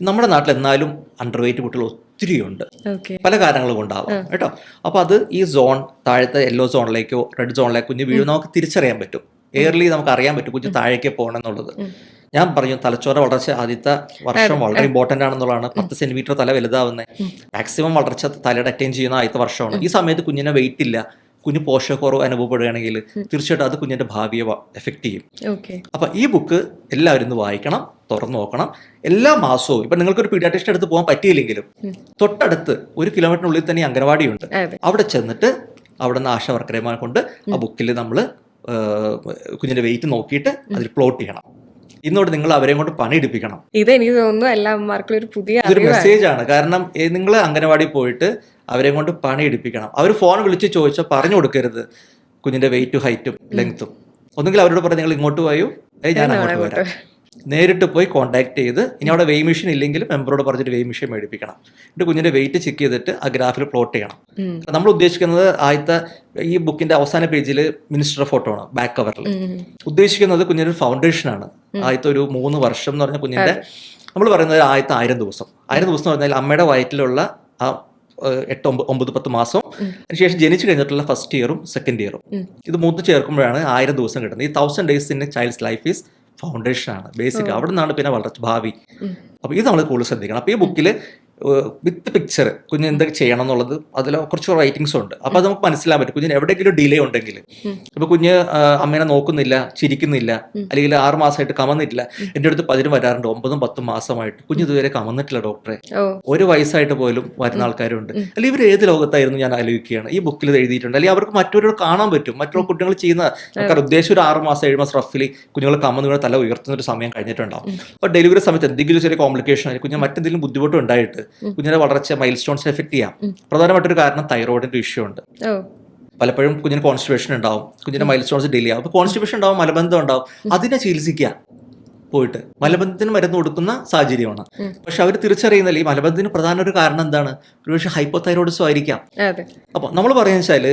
നമ്മുടെ നാട്ടിൽ എന്നാലും അണ്ടർ വെയിറ്റ് കുട്ടികൾ ഒത്തിരിയുണ്ട്, പല കാരണങ്ങൾ കൊണ്ടാവാം കേട്ടോ. അപ്പൊ അത് ഈ സോൺ, താഴത്തെ യെല്ലോ സോണിലേക്കോ റെഡ് സോണിലേക്കോ കുഞ്ഞ് വീഴും നമുക്ക് തിരിച്ചറിയാൻ പറ്റും. എയർലി നമുക്ക് അറിയാൻ പറ്റും കുഞ്ഞ് താഴേക്ക് പോകണം എന്നുള്ളത്. ഞാൻ പറഞ്ഞു, തലച്ചോറ വളർച്ച ആദ്യത്തെ വർഷം വളരെ ഇമ്പോർട്ടന്റ് ആണെന്നുള്ളതാണ്. 10 സെന്റിമീറ്റർ തല വലുതാവുന്നത്, മാക്സിമം വളർച്ച തലയുടെ അറ്റൈൻ ചെയ്യുന്ന ആദ്യത്തെ വർഷമാണ്. ഈ സമയത്ത് കുഞ്ഞിനെ വെയിറ്റ് ഇല്ല, കുഞ്ഞ് പോഷകക്കുറവ് അനുഭവപ്പെടുകയാണെങ്കിൽ തീർച്ചയായിട്ടും അത് കുഞ്ഞിന്റെ ഭാവിയെ എഫക്ട് ചെയ്യും. അപ്പൊ ഈ ബുക്ക് എല്ലാവരും ഇന്ന് വായിക്കണം, തുറന്നു നോക്കണം. എല്ലാ മാസവും ഇപ്പൊ നിങ്ങൾക്കൊരു പീഡിയാട്രിസ്റ്റിന്റെ അടുത്ത് പോകാൻ പറ്റിയില്ലെങ്കിലും തൊട്ടടുത്ത് 1 കിലോമീറ്ററിനുള്ളിൽ തന്നെ അംഗനവാടിയുണ്ട്. അവിടെ ചെന്നിട്ട് അവിടെ നിന്ന് ആശാ വർക്കർമാരെ കൊണ്ട് ആ ബുക്കിൽ നമ്മൾ കുഞ്ഞിന്റെ വെയിറ്റ് നോക്കിയിട്ട് അതിൽ പ്ലോട്ട് ചെയ്യണം. ഇന്നോട് നിങ്ങൾ അവരെ കൊണ്ട് പണിയെടുപ്പിക്കണം. ഇത് എനിക്ക് തോന്നുന്നു എല്ലാ അമ്മമാർക്കും ഒരു പുതിയ മെസ്സേജ് ആണ്. കാരണം നിങ്ങൾ അംഗനവാടി പോയിട്ട് അവരെ കൊണ്ട് പണിയെടുപ്പിക്കണം. അവർ ഫോൺ വിളിച്ച് ചോദിച്ചാൽ പറഞ്ഞു കൊടുക്കരുത് കുഞ്ഞിന്റെ വെയിറ്റും ഹൈറ്റും ലെങ്ത്തും. ഒന്നുകിൽ അവരോട് പറഞ്ഞ് നിങ്ങൾ ഇങ്ങോട്ട് പോയോ, ഞാൻ അങ്ങോട്ട് വരാം. നേരിട്ട് പോയി കോൺടാക്ട് ചെയ്ത്, ഇനി അവിടെ വെയ് മെഷീൻ ഇല്ലെങ്കിൽ മെമ്പറോട് പറഞ്ഞിട്ട് വെയ് മെഷീൻ മേടിപ്പിക്കണം. എന്നിട്ട് കുഞ്ഞിന്റെ വെയിറ്റ് ചെക്ക് ചെയ്തിട്ട് ആ ഗ്രാഫിൽ പ്ലോട്ട് ചെയ്യണം. നമ്മൾ ഉദ്ദേശിക്കുന്നത് ആദ്യത്തെ ഈ ബുക്കിന്റെ അവസാന പേജിൽ മിനിസ്റ്റർ ഫോട്ടോ ആണ് ബാക്ക് കവറിൽ. ഉദ്ദേശിക്കുന്നത് കുഞ്ഞിന്റെ ഫൗണ്ടേഷൻ ആണ്. ആദ്യത്തെ ഒരു 3 വർഷം എന്ന് പറഞ്ഞ കുഞ്ഞിന്റെ നമ്മൾ പറയുന്നത് ആദ്യത്തെ 1000 ദിവസം. 1000 ദിവസം എന്ന് പറഞ്ഞാൽ അമ്മയുടെ വയറ്റിലുള്ള ആ 8, 9, 10 മാസം, അതിനുശേഷം ജനിച്ചു കഴിഞ്ഞിട്ടുള്ള ഫസ്റ്റ് ഇയറും സെക്കൻഡ് ഇയറും, ഇത് മൂന്ന് ചേർക്കുമ്പോഴാണ് 1000 ദിവസം കിട്ടുന്നത്. ഈ 1000 days in child's life is foundation ആണ്, ബേസിക്. അവിടെ നിന്നാണ് പിന്നെ വളർച്ച, ഭാവി. അപ്പോൾ ഇത് നമ്മൾ കൂടുതൽ ശ്രദ്ധിക്കണം. അപ്പോൾ ഈ ബുക്കിൽ വിത്ത് പിക്ചർ കുഞ്ഞ് എന്തൊക്കെ ചെയ്യണം എന്നുള്ളത് അതിൽ കുറച്ച് റൈറ്റിങ്സ് ഉണ്ട്. അപ്പോൾ അത് നമുക്ക് മനസ്സിലാൻ പറ്റും. കുഞ്ഞിന് എവിടെയെങ്കിലും ഡിലേ ഉണ്ടെങ്കിൽ, ഇപ്പോൾ കുഞ്ഞ് അമ്മേനെ നോക്കുന്നില്ല, ചിരിക്കുന്നില്ല, അല്ലെങ്കിൽ 6 മാസമായിട്ട് കമന്നിട്ടില്ല. എൻ്റെ അടുത്ത് പലരും വരാറുണ്ട് 9, 10 മാസമായിട്ട് കുഞ്ഞ് ഇതുവരെ കമന്നിട്ടില്ല ഡോക്ടറെ, 1 വയസ്സായിട്ട് പോലും വരുന്ന ആൾക്കാരുണ്ട്. അല്ലെങ്കിൽ ഇവർ ഏത് ലോകത്തായിരുന്നു ഞാൻ ആലോചിക്കുകയാണ്. ഈ ബുക്കിൽ എഴുതിയിട്ടുണ്ട്. അല്ലെങ്കിൽ അവർക്ക് മറ്റൊരു കാണാൻ പറ്റും, മറ്റുള്ള കുട്ടികൾ ചെയ്യുന്ന ആൾക്കാർ ഉദ്ദേശിച്ച് ഒരു 6 മാസം 7 മാസം റഫിൽ കുഞ്ഞുങ്ങൾ കമന്ന് തല ഉയർത്തുന്ന ഒരു സമയം കഴിഞ്ഞിട്ടുണ്ടാവും. അപ്പോൾ ഡെലിവറി സമയത്ത് എന്തെങ്കിലും ചെറിയ കോംപ്ലിക്കേഷൻ ആയി കുഞ്ഞ് മറ്റെന്തെങ്കിലും ബുദ്ധിമുട്ടും ഉണ്ടായിട്ട് കുഞ്ഞിന്റെ വളർച്ച മൈൽ സ്റ്റോൺസിനെ എഫക്ട് ചെയ്യാം. പ്രധാനമായിട്ടൊരു കാരണം തൈറോയിഡിന്റെ ഇഷ്യൂ ഉണ്ട്. പലപ്പോഴും കുഞ്ഞിന് കോൺസ്റ്റിപ്പേഷൻ ഉണ്ടാവും, കുഞ്ഞിന്റെ മൈൽ സ്റ്റോൺസ് ഡിലേ ആവും. അപ്പോൾ കോൺസ്റ്റിപ്പേഷൻ ഉണ്ടാവും, മലബന്ധം ഉണ്ടാവും. അതിനെ ചികിത്സിക്കുക പോയിട്ട് മലബന്ധത്തിന് മരുന്ന് കൊടുക്കുന്ന സാഹചര്യമാണ്. പക്ഷെ അവർ തിരിച്ചറിയുന്നില്ല ഈ മലബന്ധത്തിന് പ്രധാന ഒരു കാരണം എന്താണ്? ഒരുപക്ഷെ ഹൈപ്പോതൈറോയിഡിസം ആയിരിക്കാം. അപ്പോൾ നമ്മൾ പറയുന്നത് വെച്ചാൽ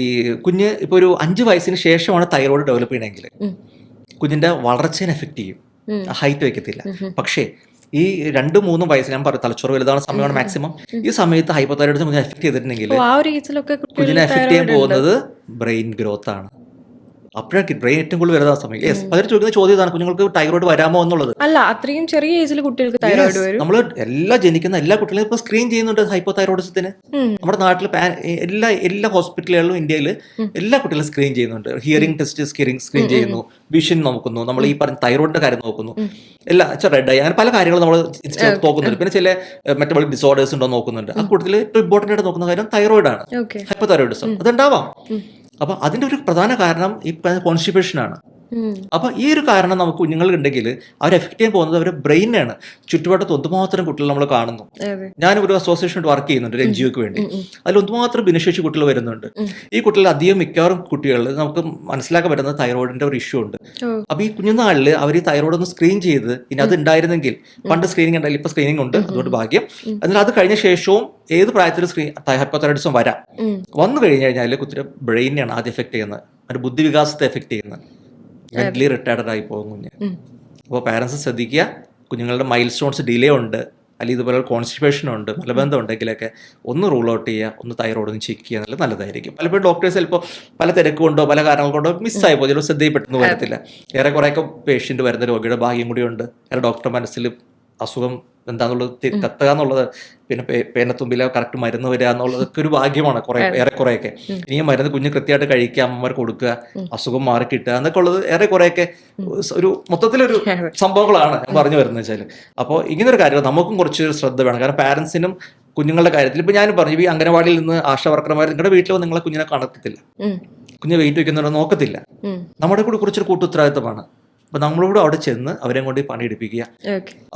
ഈ കുഞ്ഞ് ഇപ്പോൾ ഒരു 5 വയസ്സിന് ശേഷമാണ് തൈറോയിഡ് ഡെവലപ്പ് ചെയ്യണമെങ്കിൽ കുഞ്ഞിന്റെ വളർച്ചയെ എഫക്ട് ചെയ്യും, ഹൈറ്റ് വയ്ക്കത്തില്ല. പക്ഷേ ഈ 2-3 വയസ്സ്, ഞാൻ പറയും തലച്ചോറ് വലുതാണ് സമയമാണ് മാക്സിമം, ഈ സമയത്ത് ഹൈപ്പോതൈറോയിഡിസം കുഞ്ഞിനെ എഫക്ട് ചെയ്തിട്ടുണ്ടെങ്കിൽ കുഞ്ഞിനെ എഫക്ട് ചെയ്യാൻ പോകുന്നത് ബ്രെയിൻ ഗ്രോത്ത് ആണ്. അപ്പോഴൊക്കെ ബ്രെയിൻ ഏറ്റവും കൂടുതൽ വരുന്ന സമയം. പലരും ചോദിക്കുന്ന ചോദ്യം ഇതാണ്, കുഞ്ഞുങ്ങൾക്ക് തൈറോയിഡ് വരാമോ എന്നുള്ളത്. അല്ല, അത്രയും ചെറിയ ഏജിൽ കുട്ടികൾക്ക് തൈറോയിഡ് വരും. നമ്മൾ ജനിക്കുന്ന എല്ലാ കുട്ടികളും ഇപ്പൊ സ്ക്രീൻ ചെയ്യുന്നുണ്ട് ഹൈപ്പോതൈറോയിഡിസത്തിന്. നമ്മുടെ നാട്ടിൽ എല്ലാ ഹോസ്പിറ്റലുകളിലും ഇന്ത്യയിൽ എല്ലാ കുട്ടികളും സ്ക്രീൻ ചെയ്യുന്നുണ്ട്. ഹിയറിംഗ് ടെസ്റ്റ് സ്ക്രീൻ ചെയ്യുന്നു, വിഷൻ നോക്കുന്നു, നമ്മൾ ഈ പറഞ്ഞ തൈറോയിഡിന്റെ കാര്യം നോക്കുന്നു, എല്ലാ റെഡ് ആയി അങ്ങനെ പല കാര്യങ്ങളും നമ്മൾ നോക്കുന്നുണ്ട്. പിന്നെ ചില മെറ്റബോളിക് ഡിസോർഡേഴ്സ് ഉണ്ടോ നോക്കുന്നുണ്ട്. ആ കൂട്ടത്തിൽ ഏറ്റവും ഇമ്പോർട്ടന്റ് ആയിട്ട് നോക്കുന്ന കാര്യം തൈറോയിഡ് ആണ്, ഹൈപ്പോതൈറോയിഡിസം. അതുണ്ടാവാം. അപ്പൊ അതിന്റെ ഒരു പ്രധാന കാരണം ഈ കോൺസ്റ്റിപ്പേഷൻ ആണ്. അപ്പൊ ഈ ഒരു കാരണം നമുക്ക് കുഞ്ഞുങ്ങളുണ്ടെങ്കിൽ അവർ എഫക്ട് ചെയ്യാൻ പോകുന്നത് അവരുടെ ബ്രെയിനാണ്. ചുറ്റുപാടത്ത് ഒന്നുമാത്രം കുട്ടികൾ നമ്മൾ കാണുന്നു. ഞാനും ഒരു അസോസിയേഷൻ വർക്ക് ചെയ്യുന്നുണ്ട്, ഒരു NGOക്ക് വേണ്ടി. അതിൽ ഒന്നുമാത്രം ഭിന്നശേഷി കുട്ടികൾ വരുന്നുണ്ട്. ഈ കുട്ടികൾ അധികം മിക്കവാറും കുട്ടികൾ നമുക്ക് മനസ്സിലാക്കാൻ പറ്റുന്നത് തൈറോയിഡിന്റെ ഒരു ഇഷ്യൂ ഉണ്ട്. അപ്പൊ ഈ കുഞ്ഞുനാളിൽ അവർ ഈ തൈറോയിഡ് ഒന്ന് സ്ക്രീൻ ചെയ്ത്, ഇനി അത് ഉണ്ടായിരുന്നെങ്കിൽ, പണ്ട് സ്ക്രീനിങ് ഉണ്ടായില്ല, ഇപ്പൊ സ്ക്രീനിങ് ഉണ്ട്, അതുകൊണ്ട് ഭാഗ്യം. എന്നാൽ അത് കഴിഞ്ഞ ശേഷവും ഏത് പ്രായത്തിലും ഹൈപ്പോതൈറോയിഡിസം വരാം. വന്നു കഴിഞ്ഞാൽ കുട്ടിയുടെ ബ്രെയിനെയാണ് ആദ്യം എഫക്ട് ചെയ്യുന്നത്, അവരുടെ ബുദ്ധിവികാസത്തെ എഫക്ട് ചെയ്യുന്നത്. മെന്റലി റിട്ടയർഡ് ആയി പോകും കുഞ്ഞ്. അപ്പോൾ പാരൻസ് ശ്രദ്ധിക്കുക, കുഞ്ഞുങ്ങളുടെ മൈൽ സ്റ്റോൺസ് ഡിലേ ഉണ്ട്, അല്ലെങ്കിൽ ഇതുപോലെ കോൺസ്റ്റിപ്പേഷൻ ഉണ്ട്, മലബന്ധം ഉണ്ടെങ്കിലൊക്കെ ഒന്ന് റൂൾ ഔട്ട് ചെയ്യുക, ഒന്ന് തൈറോയിഡ് ഒന്ന് ചെക്ക് ചെയ്യുക എന്നുള്ളത് നല്ലതായിരിക്കും. പലപ്പോഴും ഡോക്ടേഴ്സ് ചിലപ്പോൾ പല തിരക്ക് കൊണ്ടോ പല കാരണങ്ങൾ കൊണ്ടോ മിസ്സായി പോകും, ചിലപ്പോൾ ശ്രദ്ധയിൽപ്പെട്ടെന്ന് വരത്തില്ല. ഏറെ കുറേയൊക്കെ പേഷ്യൻ്റ് വരുന്ന രോഗിയുടെ ഭാഗ്യം കൂടി ഉണ്ട്. ഡോക്ടർ മനസ്സിൽ അസുഖം എന്താന്നുള്ളത് കത്തുക എന്നുള്ളത്, പിന്നെ പേനത്തുമ്പിലെ കറക്റ്റ് മരുന്ന് വരിക എന്നുള്ളതൊക്കെ ഒരു ഭാഗ്യമാണ് ഏറെ കുറെയൊക്കെ. ഇനി മരുന്ന് കുഞ്ഞ് കൃത്യമായിട്ട് കഴിക്കുക, അമ്മമാർ കൊടുക്കുക, അസുഖം മാറി കിട്ടുക എന്നൊക്കെ ഉള്ളത് ഏറെ കുറെയൊക്കെ ഒരു മൊത്തത്തിലൊരു സംഭവങ്ങളാണ് ഞാൻ പറഞ്ഞു വരുന്നത് വെച്ചാൽ. അപ്പോൾ ഇങ്ങനൊരു കാര്യം നമുക്കും കുറച്ച് ശ്രദ്ധ വേണം. കാരണം പാരൻസിനും കുഞ്ഞുങ്ങളുടെ കാര്യത്തിൽ ഇപ്പൊ ഞാൻ പറഞ്ഞു, ഈ അംഗനവാടിയിൽ നിന്ന് ആശാ വർക്കർമാർ നിങ്ങളുടെ വീട്ടിൽ നിങ്ങളെ കുഞ്ഞിനെ കണക്കത്തില്ല, കുഞ്ഞ് വെയിറ്റ് വയ്ക്കുന്നവരെ നോക്കത്തില്ല. നമ്മുടെ കൂടെ കുറച്ചൊരു കൂട്ടുത്തരവാദിത്തമാണ്. അപ്പൊ നമ്മളോട് അവിടെ ചെന്ന് അവരെ കൊണ്ട് പണിയെടുപ്പിക്കുക.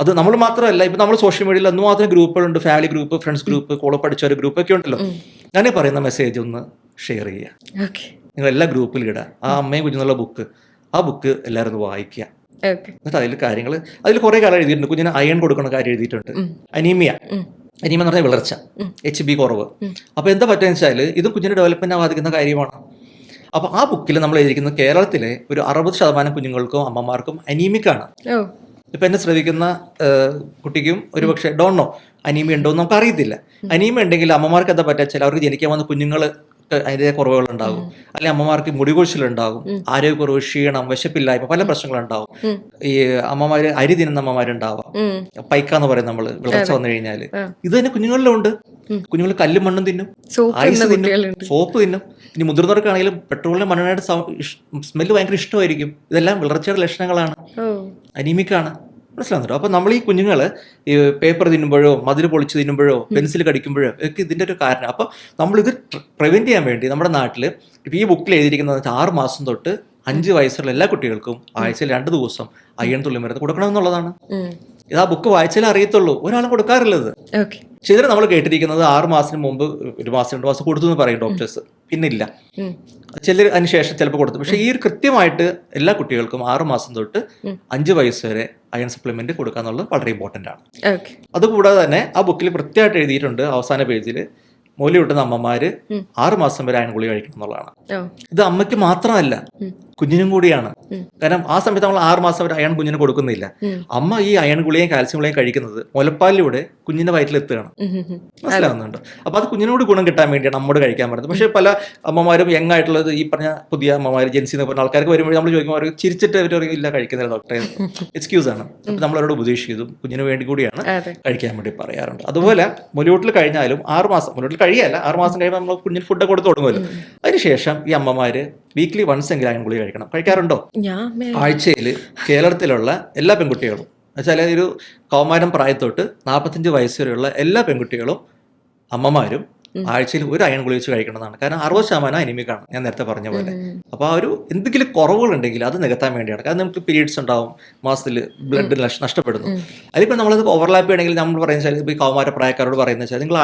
അത് നമ്മൾ മാത്രമല്ല, ഇപ്പൊ നമ്മൾ സോഷ്യൽ മീഡിയയിൽ എന്തുമാത്രം ഗ്രൂപ്പുകളുണ്ട്, family group, friends group, college പഠിച്ച ഒരു ഗ്രൂപ്പ് ഒക്കെ ഉണ്ടല്ലോ. ഞാൻ പറയുന്ന മെസ്സേജ് ഒന്ന് ഷെയർ ചെയ്യുക, നിങ്ങൾ എല്ലാ ഗ്രൂപ്പിലും ഇടുക. ആ അമ്മയും കുഞ്ഞുങ്ങളുടെ ബുക്ക്, ആ ബുക്ക് എല്ലാവരും ഒന്ന് വായിക്കുക. എന്നിട്ട് അതിൽ കുറെ കാര്യം എഴുതിയിട്ടുണ്ട്. കുഞ്ഞിന് അയൺ കൊടുക്കുന്ന കാര്യം എഴുതിയിട്ടുണ്ട്. അനീമിയ എന്ന് പറഞ്ഞാൽ വിളർച്ച, HB കുറവ്. അപ്പൊ എന്താ പറ്റുക വെച്ചാൽ ഇത് കുഞ്ഞിന്റെ ഡെവലപ്മെന്റിനെ ബാധിക്കുന്ന കാര്യമാണ്. അപ്പൊ ആ ബുക്കിൽ നമ്മൾ എഴുതിയിരിക്കുന്നത് കേരളത്തിലെ ഒരു 60% കുഞ്ഞുങ്ങൾക്കും അമ്മമാർക്കും അനീമിക്കാണ്. ഇപ്പൊ എന്നെ ശ്രദ്ധിക്കുന്ന കുട്ടിക്കും ഒരു പക്ഷേ ഡോണോ അനീമിയ ഉണ്ടോ എന്ന് നമുക്ക് അറിയത്തില്ല. അനീമിയ ഉണ്ടെങ്കിൽ അമ്മമാർക്ക് എന്താ പറ്റുക, അവർക്ക് ജനിക്കാൻ വന്ന കുഞ്ഞുങ്ങൾ അതിൻ്റെ കുറവുകളുണ്ടാകും, അല്ലെങ്കിൽ അമ്മമാർക്ക് മുടികൊഴിച്ചിലുണ്ടാകും, ആരോഗ്യക്കുറവ്, ക്ഷീണം, വിശപ്പില്ലായ്മ, പല പ്രശ്നങ്ങളുണ്ടാവും. ഈ അമ്മമാര് അരി തിന്നുന്ന അമ്മമാരുണ്ടാവാം, പൈക്കാന്ന് പറയും നമ്മൾ, വിളർച്ച വന്നു കഴിഞ്ഞാൽ. ഇത് തന്നെ കുഞ്ഞുങ്ങളിലും ഉണ്ട്. കുഞ്ഞുങ്ങൾ കല്ലും മണ്ണും തിന്നും, ഐസ് തിന്നും, സോപ്പ് തിന്നും. ഇനി മുതിർന്നവർക്കാണെങ്കിലും പെട്രോളിന്റെ മണ്ണെണ്ണയുടെ സ്മെല്ല് ഭയങ്കര ഇഷ്ടമായിരിക്കും. ഇതെല്ലാം വിളർച്ചയുടെ ലക്ഷണങ്ങളാണ്, അനീമിക്കാണ്. മനസ്സിലാകുന്നുണ്ടോ? അപ്പൊ നമ്മൾ ഈ കുഞ്ഞുങ്ങൾ ഈ പേപ്പർ തിന്നുമ്പോഴോ മതിൽ പൊളിച്ച് തിന്നുമ്പോഴോ പെൻസിൽ കടിക്കുമ്പോഴോ ഒക്കെ ഇതിന്റെ ഒരു കാരണം. അപ്പൊ നമ്മളിത് പ്രിവെന്റ് ചെയ്യാൻ വേണ്ടി നമ്മുടെ നാട്ടിൽ ഇപ്പൊ ഈ ബുക്കിൽ എഴുതിയിരിക്കുന്നത് 6 മാസം തൊട്ട് 5 വയസ്സുള്ള എല്ലാ കുട്ടികൾക്കും ആഴ്ചയിൽ 2 ദിവസം അയൺ തുള്ളി മരുന്ന് കൊടുക്കണമെന്നുള്ളതാണ്. ഇത് ആ ബുക്ക് വായിച്ചാലേ അറിയത്തുള്ളൂ, ഒരാളും കൊടുക്കാറില്ലത്. ശരി, നമ്മൾ കേട്ടിരിക്കുന്നത് 6 മാസത്തിന് മുമ്പ് 1 മാസം 2 മാസം കൊടുത്തു എന്ന് പറയും ഡോക്ടേഴ്സ്, പിന്നില്ല. ചിലർ അതിനുശേഷം ചിലപ്പോൾ കൊടുത്തു. പക്ഷെ ഈ ഒരു കൃത്യമായിട്ട് എല്ലാ കുട്ടികൾക്കും 6 മാസം തൊട്ട് 5 വയസ്സ് വരെ അയൺ സപ്ലിമെന്റ് കൊടുക്കുക എന്നുള്ളത് വളരെ ഇമ്പോർട്ടന്റ് ആണ്. അതുകൂടാതെ തന്നെ ആ ബുക്കിൽ കൃത്യമായിട്ട് എഴുതിയിട്ടുണ്ട്, അവസാന പേജിൽ മൂലി കിട്ടുന്ന അമ്മമാര് 6 മാസം വരെ അയൺ ഗുളിക കഴിക്കണം എന്നുള്ളതാണ്. ഇത് അമ്മയ്ക്ക് മാത്രമല്ല, കുഞ്ഞിനും കൂടിയാണ്. കാരണം ആ സമയത്ത് നമ്മൾ 6 മാസം വരെ അയൺ കുഞ്ഞിന് കൊടുക്കുന്നില്ല. അമ്മ ഈ അയൺ ഗുളികയും കാൽസ്യം ഗുളികയും കഴിക്കുന്നത് മുലപ്പാലിലൂടെ കുഞ്ഞിന്റെ വയറ്റിലെത്തുകയാണ്. മനസ്സിലാവുന്നുണ്ട്. അപ്പൊ അത് കുഞ്ഞിനോട് ഗുണം കിട്ടാൻ വേണ്ടിയാണ് നമ്മോട് കഴിക്കാൻ പറയുന്നത്. പക്ഷെ പല അമ്മമാരും യങ് ആയിട്ടുള്ളത്, ഈ പറഞ്ഞ പുതിയ അമ്മമാർ, ജെൻസി എന്ന് പറഞ്ഞ ആൾക്കാർക്ക് വരുമ്പോൾ നമ്മൾ ചോദിക്കുമ്പോൾ അവർ ചിരിച്ചിട്ട് അവർ ഇല്ല കഴിക്കുന്നില്ല ഡോക്ടറെ, എക്സ്ക്യൂസ് ആണ്. അപ്പൊ നമ്മളവരോട് ഉപദേശിച്ചതും കുഞ്ഞിന് വേണ്ടി കൂടിയാണ് കഴിക്കാൻ വേണ്ടി പറയാറുണ്ട്. അതുപോലെ മുലയൂട്ടിൽ കഴിഞ്ഞാലും 6 മാസം, മുലയൂട്ടിൽ കഴിയല്ല, 6 മാസം കഴിയുമ്പോൾ നമ്മൾ കുഞ്ഞിന് ഫുഡ് കൊടുത്ത് തുടങ്ങുമല്ലോ. അതിനുശേഷം ഈ അമ്മമാര് വീക്ക്ലി വൺസ് എങ്കിലും അയൺ ഗുളിക കഴിക്കണം. കഴിക്കാറുണ്ടോ? ആഴ്ചയിൽ കേരളത്തിലുള്ള എല്ലാ പെൺകുട്ടികളും, എന്നുവെച്ചാൽ ഒരു കൗമാരം പ്രായത്തോട്ട് 45 വയസ്സ് വരെയുള്ള എല്ലാ പെൺകുട്ടികളും അമ്മമാരും ആഴ്ചയിൽ ഒരു അയൺ ഗുളിക വെച്ച് കഴിക്കണമെന്നാണ്. കാരണം 60% അനിമിക്കാണ്, ഞാൻ നേരത്തെ പറഞ്ഞ പോലെ. അപ്പോൾ ആ ഒരു എന്തെങ്കിലും കുറവുകളുണ്ടെങ്കിൽ അത് നികത്താൻ വേണ്ടിയാണ്. കാരണം നമുക്ക് പീരീഡ്സ് ഉണ്ടാവും, മാസത്തിൽ ബ്ലഡ് നഷ്ടപ്പെടുന്നു. അതിലിപ്പോൾ നമ്മളത് ഓവർലാപ്പ് ചെയ്യണമെങ്കിൽ നമ്മൾ പറയുന്നത് ഇപ്പോൾ ഈ കൗമാര പ്രായക്കാരോട് പറയുന്നത് വെച്ചാൽ നിങ്ങൾ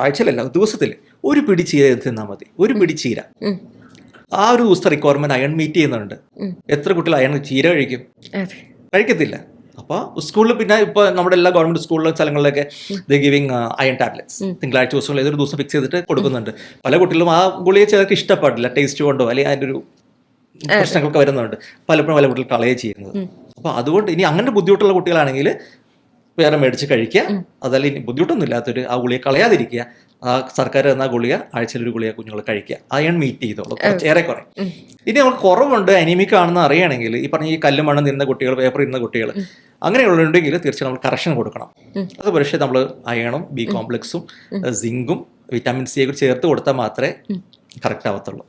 ആഴ്ചയിലല്ല ദിവസത്തിൽ ഒരു പിടി ചീര തിന്നാൽ മതി. ഒരു പിടി ചീര, ആ ഒരു ദിവസത്തെ റിക്വയർമെന്റ് അയൺ മീറ്റ് ചെയ്യുന്നുണ്ട്. എത്ര കുട്ടികൾ അയൺ ചീര കഴിക്കും? കഴിക്കത്തില്ല. അപ്പോൾ സ്കൂളിൽ പിന്നെ ഇപ്പോൾ നമ്മുടെ എല്ലാ ഗവൺമെന്റ് സ്കൂളിലും സ്ഥലങ്ങളിലൊക്കെ ഗിവിങ് അയൺ ടാബ്ലറ്റ്സ് തിങ്കളാഴ്ച ദിവസങ്ങളിൽ ഏതൊരു ദിവസം ഫിക്സ് ചെയ്തിട്ട് കൊടുക്കുന്നുണ്ട്. പല കുട്ടികളും ആ ഗുളിക ചിലർക്ക് ഇഷ്ടപ്പെടില്ല, ടേസ്റ്റ് കൊണ്ടോ അല്ലെങ്കിൽ അതിൻ്റെ ഒരു പ്രശ്നങ്ങളൊക്കെ വരുന്നുണ്ട്. പലപ്പോഴും പല കുട്ടികൾ കളയുക ചെയ്യുന്നത്. അപ്പോൾ അതുകൊണ്ട് ഇനി അങ്ങനെ ബുദ്ധിമുട്ടുള്ള കുട്ടികളാണെങ്കിൽ വേറെ മേടിച്ച് കഴിക്കുക. അതല്ല ഇനി ബുദ്ധിമുട്ടൊന്നും ഇല്ലാത്തൊരു ആ ഗുളിക കളയാതിരിക്കുക. ആ സർക്കാർ തന്ന ഗുളിക ആഴ്ചയിൽ ഒരു ഗുളിക കുഞ്ഞുങ്ങൾ കഴിക്കുക. അയൺ മീറ്റ് ചെയ്തോളൂ ഏറെക്കുറെ. ഇനി നമുക്ക് കുറവുണ്ട്, അനീമിക് ആണെന്ന് അറിയണമെങ്കിൽ ഈ പറഞ്ഞ ഈ കല്ലും മണ്ണ് നിന്ന കുട്ടികൾ, പേപ്പർ ഇന്ന കുട്ടികൾ അങ്ങനെയുള്ളുണ്ടെങ്കിൽ തീർച്ചയായും നമ്മൾ കറക്ഷൻ കൊടുക്കണം. അത് പക്ഷേ നമ്മൾ അയണും ബി കോംപ്ലക്സും സിങ്കും വിറ്റാമിൻ സി ഒക്കെ ചേർത്ത് കൊടുത്താൽ മാത്രമേ കറക്റ്റ് ആവത്തുള്ളൂ.